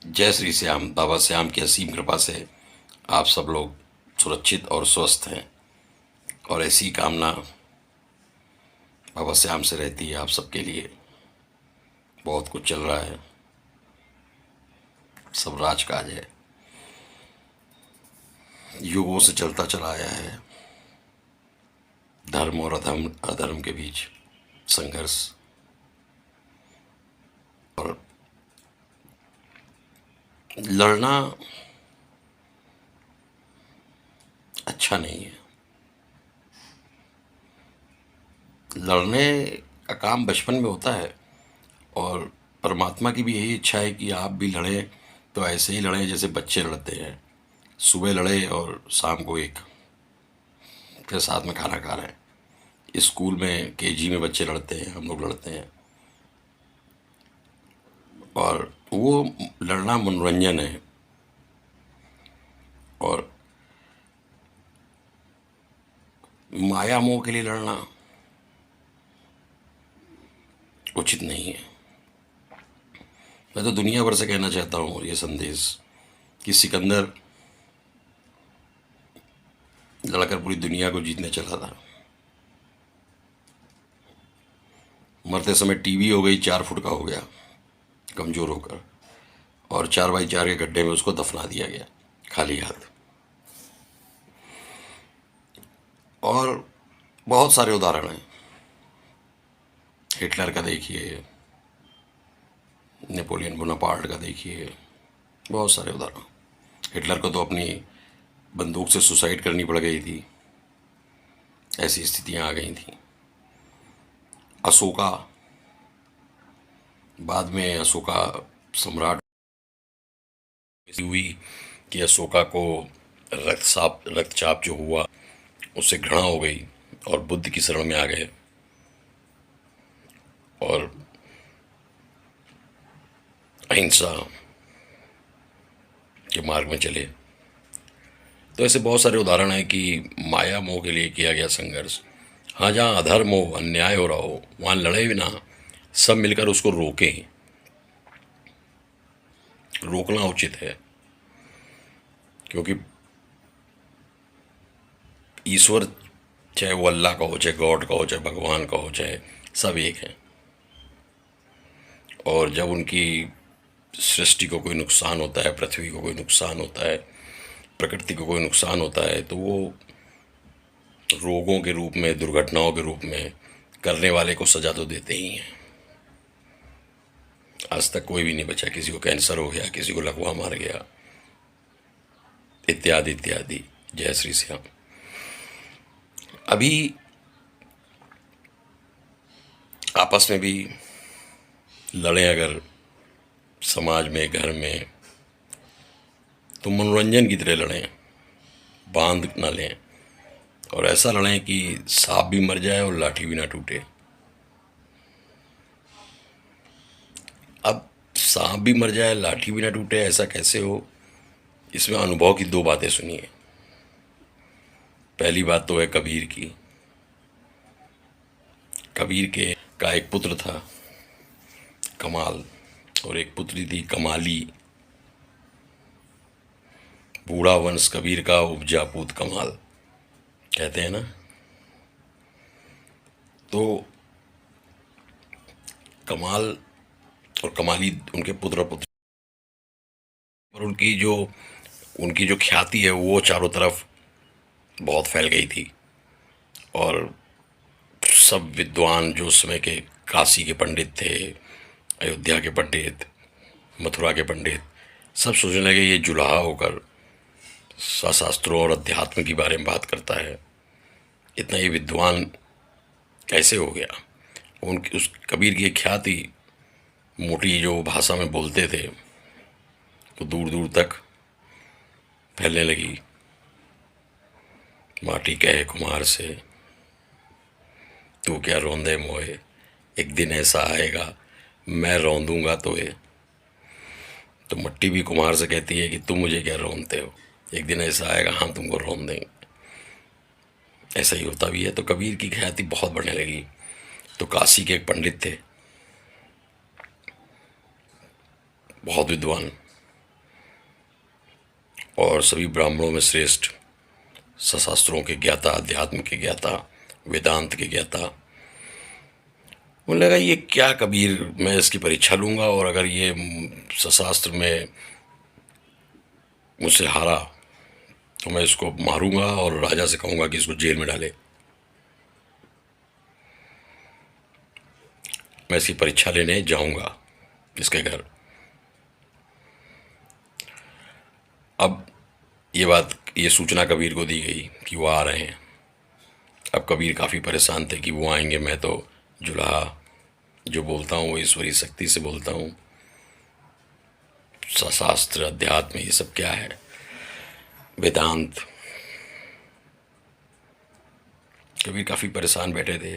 जय श्री श्याम। बाबा श्याम की असीम कृपा से आप सब लोग सुरक्षित और स्वस्थ हैं, और ऐसी कामना बाबा श्याम से रहती है आप सबके लिए। बहुत कुछ चल रहा है, सब राजकाज है, युगों से चलता चला आया है। धर्म और अधर्म अधर्म के बीच संघर्ष, और लड़ना अच्छा नहीं है। लड़ने का काम बचपन में होता है, और परमात्मा की भी यही इच्छा है कि आप भी लड़ें, तो ऐसे ही लड़ें जैसे बच्चे लड़ते हैं। सुबह लड़े और शाम को एक, फिर साथ में खाना खा रहे हैं। स्कूल में केजी में बच्चे लड़ते हैं, हम लोग लड़ते हैं, और वो लड़ना मनोरंजन है। और माया मोह के लिए लड़ना उचित नहीं है। मैं तो दुनिया भर से कहना चाहता हूँ ये संदेश कि सिकंदर लड़कर पूरी दुनिया को जीतने चला था। मरते समय टीवी हो गई 4 फुट का हो गया कमजोर होकर, और 4x4 के गड्ढे में उसको दफना दिया गया खाली हाथ। और बहुत सारे उदाहरण हैं। हिटलर का देखिए, नेपोलियन बोनापार्ट का देखिए, बहुत सारे उदाहरण। हिटलर को तो अपनी बंदूक से सुसाइड करनी पड़ गई थी, ऐसी स्थितियां आ गई थी। अशोका, बाद में अशोका सम्राट हुई कि अशोका को रक्तचाप जो हुआ उससे घृणा हो गई, और बुद्ध की शरण में आ गए और अहिंसा के मार्ग में चले। तो ऐसे बहुत सारे उदाहरण हैं कि माया मोह के लिए किया गया संघर्ष। हाँ, जहाँ अधर्म हो, अन्याय हो रहा हो, वहाँ लड़े बिना सब मिलकर उसको रोकें। रोकना उचित है, क्योंकि ईश्वर, चाहे वो अल्लाह का हो, चाहे गॉड का हो, चाहे भगवान का हो, चाहे सब एक हैं। और जब उनकी सृष्टि को कोई नुकसान होता है, पृथ्वी को कोई नुकसान होता है, प्रकृति को कोई नुकसान होता है, तो वो रोगों के रूप में, दुर्घटनाओं के रूप में करने वाले को सजा तो देते ही हैं। आज तक कोई भी नहीं बचा। किसी को कैंसर हो गया, किसी को लकवा मार गया, इत्यादि इत्यादि। जय श्री श्याम। अभी आपस में भी लड़ें अगर समाज में, घर में, तो मनोरंजन की तरह लड़ें, बांध ना लें। और ऐसा लड़ें कि सांप भी मर जाए और लाठी भी ना टूटे। अब सांप भी मर जाए, लाठी भी ना टूटे, ऐसा कैसे हो? इसमें अनुभव की 2 बातें सुनिए। पहली बात तो है कबीर की। कबीर के का एक पुत्र था कमाल, और एक पुत्री थी कमाली। बूढ़ा वंश कबीर का, उपजा पूत कमाल, कहते हैं ना। तो कमाल और कमाली उनके पुत्र पुत्र, और उनकी जो ख्याति है वो चारों तरफ बहुत फैल गई थी। और सब विद्वान जो उस समय के काशी के पंडित थे, अयोध्या के पंडित, मथुरा के पंडित, सब सोचने लगे ये जुलाहा होकर शास्त्रों और अध्यात्म के बारे में बात करता है, इतना ही विद्वान कैसे हो गया। उनकी उस कबीर की एक ख्याति, मोटी जो भाषा में बोलते थे, तो दूर दूर तक फैलने लगी। माटी कहे कुम्हार से, तू क्या रोंदे मोए, एक दिन ऐसा आएगा मैं रौंदूंगा तोए। तो मट्टी भी कुम्हार से कहती है कि तुम मुझे क्या रौंदते हो, एक दिन ऐसा आएगा हम तुमको रौंद देंगे। ऐसा ही होता भी है। तो कबीर की ख्याति बहुत बढ़ने लगी। तो काशी के एक पंडित थे, बहुत विद्वान, और सभी ब्राह्मणों में श्रेष्ठ, सशास्त्रों के ज्ञाता, अध्यात्म के ज्ञाता, वेदांत के ज्ञाता। मुझे लगा ये क्या कबीर, मैं इसकी परीक्षा लूंगा और अगर ये सशास्त्र में मुझसे हारा तो मैं इसको मारूंगा और राजा से कहूंगा कि इसको जेल में डाले। मैं इसकी परीक्षा लेने जाऊंगा इसके घर। अब ये सूचना कबीर को दी गई कि वो आ रहे हैं। अब कबीर काफ़ी परेशान थे कि वो आएंगे, मैं तो जुल्हा जो बोलता हूँ वो ईश्वरी शक्ति से बोलता हूँ, शास्त्र, अध्यात्म, ये सब क्या है, वेदांत। कबीर काफ़ी परेशान बैठे थे।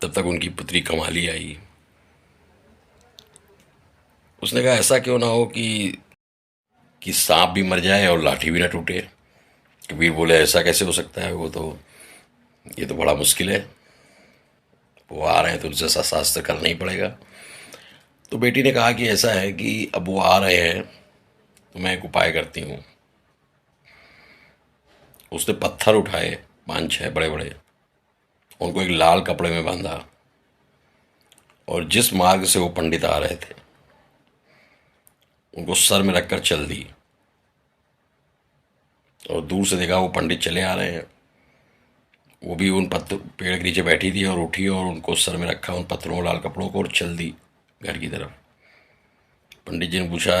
तब तक उनकी पुत्री कमाली आई। उसने कहा ऐसा क्यों ना हो कि सांप भी मर जाए और लाठी भी ना टूटे। कबीर बोले ऐसा कैसे हो सकता है, ये तो बड़ा मुश्किल है। वो आ रहे हैं तो उनसे शास्त्र करना ही पड़ेगा। तो बेटी ने कहा कि ऐसा है कि अब वो आ रहे हैं तो मैं एक उपाय करती हूँ। उसने पत्थर उठाए 5-6 बड़े बड़े, उनको एक लाल कपड़े में बांधा और जिस मार्ग से वो पंडित आ रहे थे उनको सर में रखकर चल दी। और दूर से देखा वो पंडित चले आ रहे हैं। वो भी उन पत्थर पेड़ के नीचे बैठी थी और उठी और उनको सर में रखा उन पत्थरों, लाल कपड़ों को, और चल दी घर की तरफ। पंडित जी ने पूछा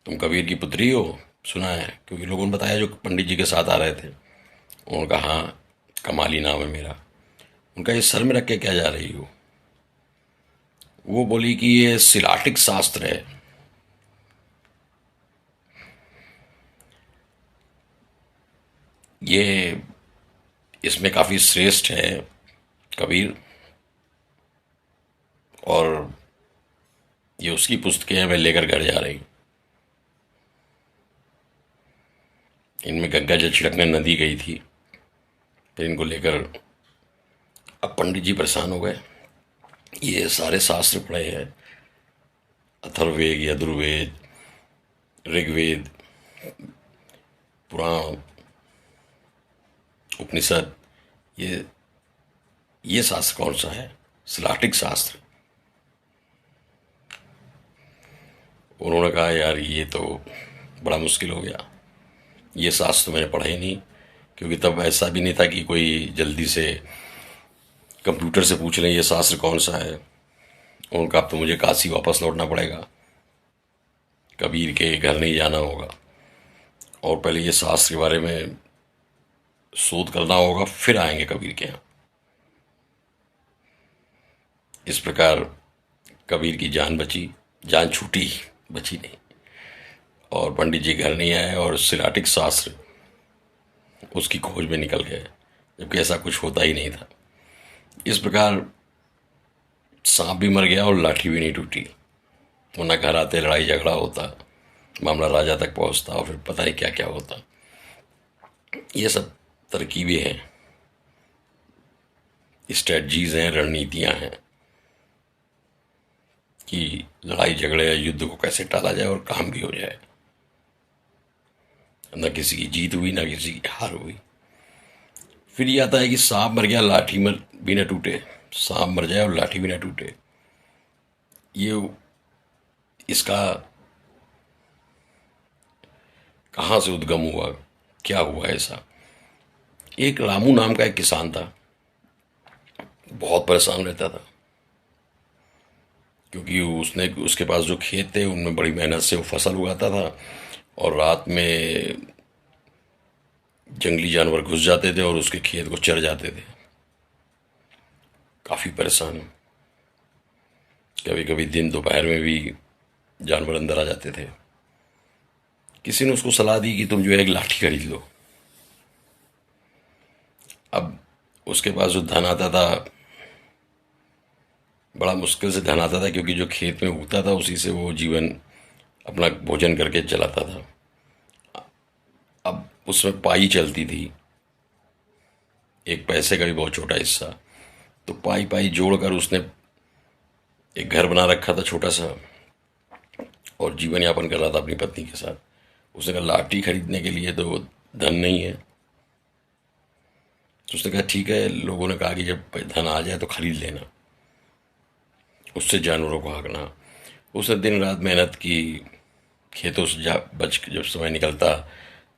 तुम कबीर की पुत्री हो? सुना है, क्योंकि लोगों ने बताया जो पंडित जी के साथ आ रहे थे। उन्होंने कहा हाँ, कमाली नाम है मेरा। उनका ये सर में रख के क्या जा रही हो? वो बोली कि ये सिलाटिक शास्त्र है। ये इसमें काफ़ी श्रेष्ठ है कबीर, और ये उसकी पुस्तकें हैं, मैं लेकर घर जा रही हूँ। इनमें गंगा जल छिड़कने नदी गई थी। फिर इनको लेकर, अब पंडित जी परेशान हो गए। ये सारे शास्त्र पढ़े हैं, अथर्ववेद, यजुर्वेद, ऋग्वेद, पुराण, उपनिषद, ये शास्त्र कौन सा है? सिलाटिक शास्त्र। उन्होंने कहा यार ये तो बड़ा मुश्किल हो गया, ये शास्त्र तो मैंने पढ़ा ही नहीं। क्योंकि तब ऐसा भी नहीं था कि कोई जल्दी से कंप्यूटर से पूछ लें ये शास्त्र कौन सा है। उनका अब तो मुझे काशी वापस लौटना पड़ेगा, कबीर के घर नहीं जाना होगा, और पहले ये शास्त्र के बारे में शोध करना होगा, फिर आएंगे कबीर के यहाँ। इस प्रकार कबीर की जान बची, जान छूटी, बची नहीं। और पंडित जी घर नहीं आए और सिलाटिक शास्त्र उसकी खोज में निकल गए, जबकि ऐसा कुछ होता ही नहीं था। इस प्रकार सांप भी मर गया और लाठी भी नहीं टूटी, वरना घर आते लड़ाई झगड़ा होता, मामला राजा तक पहुंचता और फिर पता नहीं क्या क्या होता। ये सब तरकीबें हैं, स्ट्रेटजीज हैं, रणनीतियां हैं कि लड़ाई झगड़े या युद्ध को कैसे टाला जाए और काम भी हो जाए। न किसी की जीत हुई, न किसी की हार हुई। फिर ये आता है कि सांप मर गया, लाठी भी न टूटे। सांप मर जाए और लाठी भी न टूटे, ये इसका कहाँ से उद्गम हुआ, क्या हुआ ऐसा? एक रामू नाम का एक किसान था, बहुत परेशान रहता था, क्योंकि उसके पास जो खेत थे उनमें बड़ी मेहनत से वो फसल उगाता था, और रात में जंगली जानवर घुस जाते थे और उसके खेत को चर जाते थे। काफ़ी परेशान। कभी कभी दिन दोपहर में भी जानवर अंदर आ जाते थे। किसी ने उसको सलाह दी कि तुम जो है एक लाठी खरीद लो। अब उसके पास जो धन आता था, बड़ा मुश्किल से धन आता था, क्योंकि जो खेत में उगता था उसी से वो जीवन अपना भोजन करके चलाता था। अब उसमें पाई चलती थी, एक पैसे का भी बहुत छोटा हिस्सा। तो पाई पाई जोड़कर उसने एक घर बना रखा था छोटा सा, और जीवन यापन कर रहा था अपनी पत्नी के साथ। उसने कहा लाठी खरीदने के लिए तो धन नहीं है। तो उसने कहा ठीक है, लोगों ने कहा कि जब धन आ जाए तो खरीद लेना, उससे जानवरों को हाँकना। उसने दिन रात मेहनत की, खेतों से जा बच के जब समय निकलता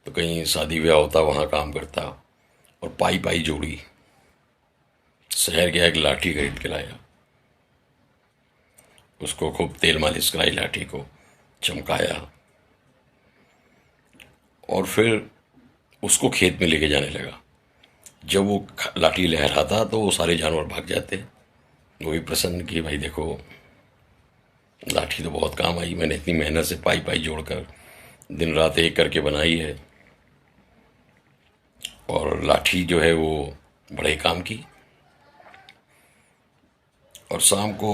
तो कहीं शादी ब्याह होता वहाँ काम करता, और पाई पाई जोड़ी शहर गया, एक लाठी खरीद के लाया। उसको खूब तेल मालिश कराई, लाठी को चमकाया, और फिर उसको खेत में लेके जाने लगा। जब वो लाठी लहराता तो वो सारे जानवर भाग जाते। वो भी प्रसन्न कि भाई देखो, लाठी तो बहुत काम आई, मैंने इतनी मेहनत से पाई पाई जोड़कर दिन रात एक करके बनाई है, और लाठी जो है वो बड़े काम की। और शाम को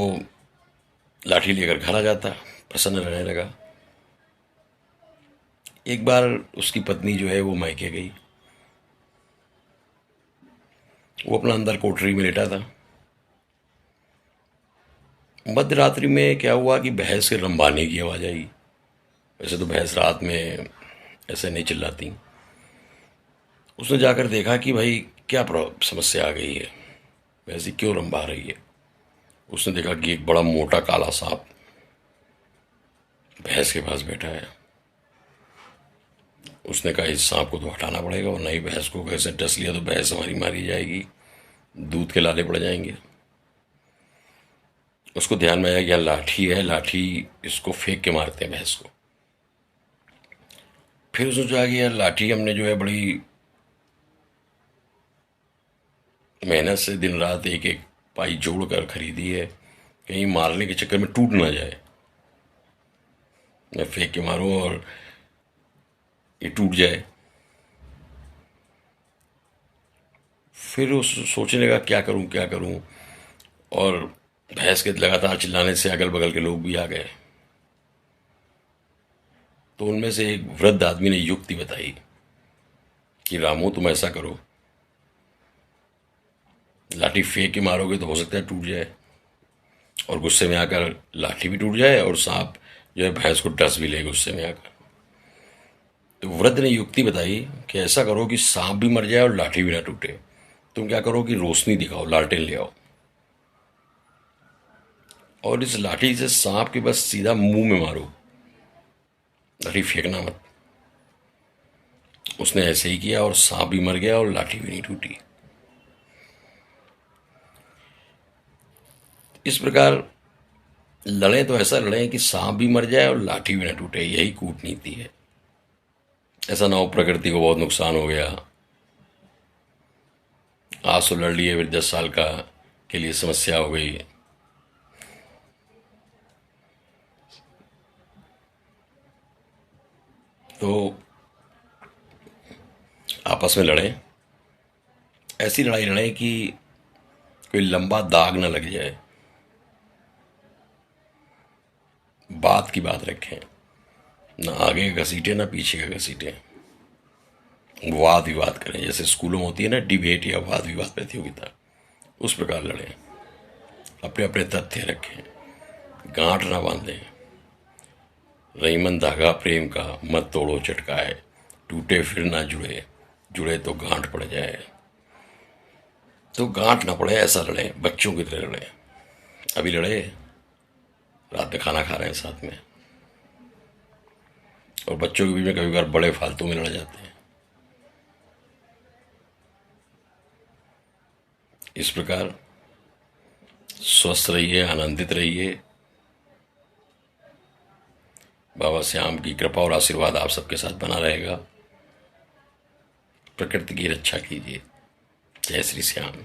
लाठी लेकर घर आ जाता, प्रसन्न रहने लगा। एक बार उसकी पत्नी जो है वो मायके गई। वो अपना अंदर कोठरी में लेटा था। मध्य रात्रि में क्या हुआ कि भैंस के रंबाने की आवाज आई। वैसे तो भैंस रात में ऐसे नहीं चिल्लाती। उसने जाकर देखा कि भाई क्या समस्या आ गई है, भैंस क्यों रंबा रही है। उसने देखा कि एक बड़ा मोटा काला सांप भैंस के पास बैठा है। उसने कहा इस सांप को तो हटाना पड़ेगा, और नहीं भैंस को कैसे डस लिया तो भैंस हमारी मारी जाएगी, दूध के लाले पड़ जाएंगे। उसको ध्यान में आया कि यहाँ लाठी है, लाठी इसको फेंक के मारते हैं भैंस को। फिर उसने सोचा कि यार लाठी हमने जो है बड़ी मेहनत से दिन रात एक एक पाई जोड़ कर खरीदी है, कहीं मारने के चक्कर में टूट ना जाए। मैं फेंक के मारूं और ये टूट जाए। फिर उस सोचने लगा क्या करूं क्या करूं, और भैंस के लगातार चिल्लाने से अगल बगल के लोग भी आ गए। तो उनमें से एक वृद्ध आदमी ने युक्ति बताई कि रामू तुम ऐसा करो, लाठी फेंक के मारोगे तो हो सकता है टूट जाए, और गुस्से में आकर लाठी भी टूट जाए, और सांप जो है भैंस को डस भी ले गुस्से में आकर। तो वृद्ध ने युक्ति बताई कि ऐसा करो कि सांप भी मर जाए और लाठी भी ना टूटे। तुम क्या करो कि रोशनी दिखाओ, लालटेन ले आओ, और इस लाठी से सांप के बस सीधा मुंह में मारो, लाठी फेंकना मत। उसने ऐसे ही किया, और सांप भी मर गया और लाठी भी नहीं टूटी। इस प्रकार लड़े तो ऐसा लड़े कि सांप भी मर जाए और लाठी भी ना टूटे, यही कूटनीति है। ऐसा ना हो प्रकृति को बहुत नुकसान हो गया, आज तो लड़ लिए फिर 10 साल का के लिए समस्या हो गई। तो आपस में लड़ें, ऐसी लड़ाई लड़ें कि कोई लंबा दाग ना लग जाए, बात की बात रखें, ना आगे का घसीटे ना पीछे का घसीटे। वाद विवाद करें, जैसे स्कूलों में होती है ना डिबेट या वाद विवाद प्रतियोगिता, उस प्रकार लड़ें। अपने अपने तथ्य रखें, गांठ ना बांधें। रहीमन धागा प्रेम का मत तोड़ो चटकाए, टूटे फिर ना जुड़े, जुड़े तो गांठ पड़ जाए। तो गांठ ना पड़े ऐसा लड़े, बच्चों की तरह लड़े। अभी लड़े, रात में खाना खा रहे हैं साथ में, और बच्चों के बीच में कभी कभार बड़े फालतू में लड़ जाते हैं। इस प्रकार स्वस्थ रहिए, आनंदित रहिए। बाबा श्याम की कृपा और आशीर्वाद आप सबके साथ बना रहेगा। प्रकृति की रक्षा कीजिए। जय श्री श्याम।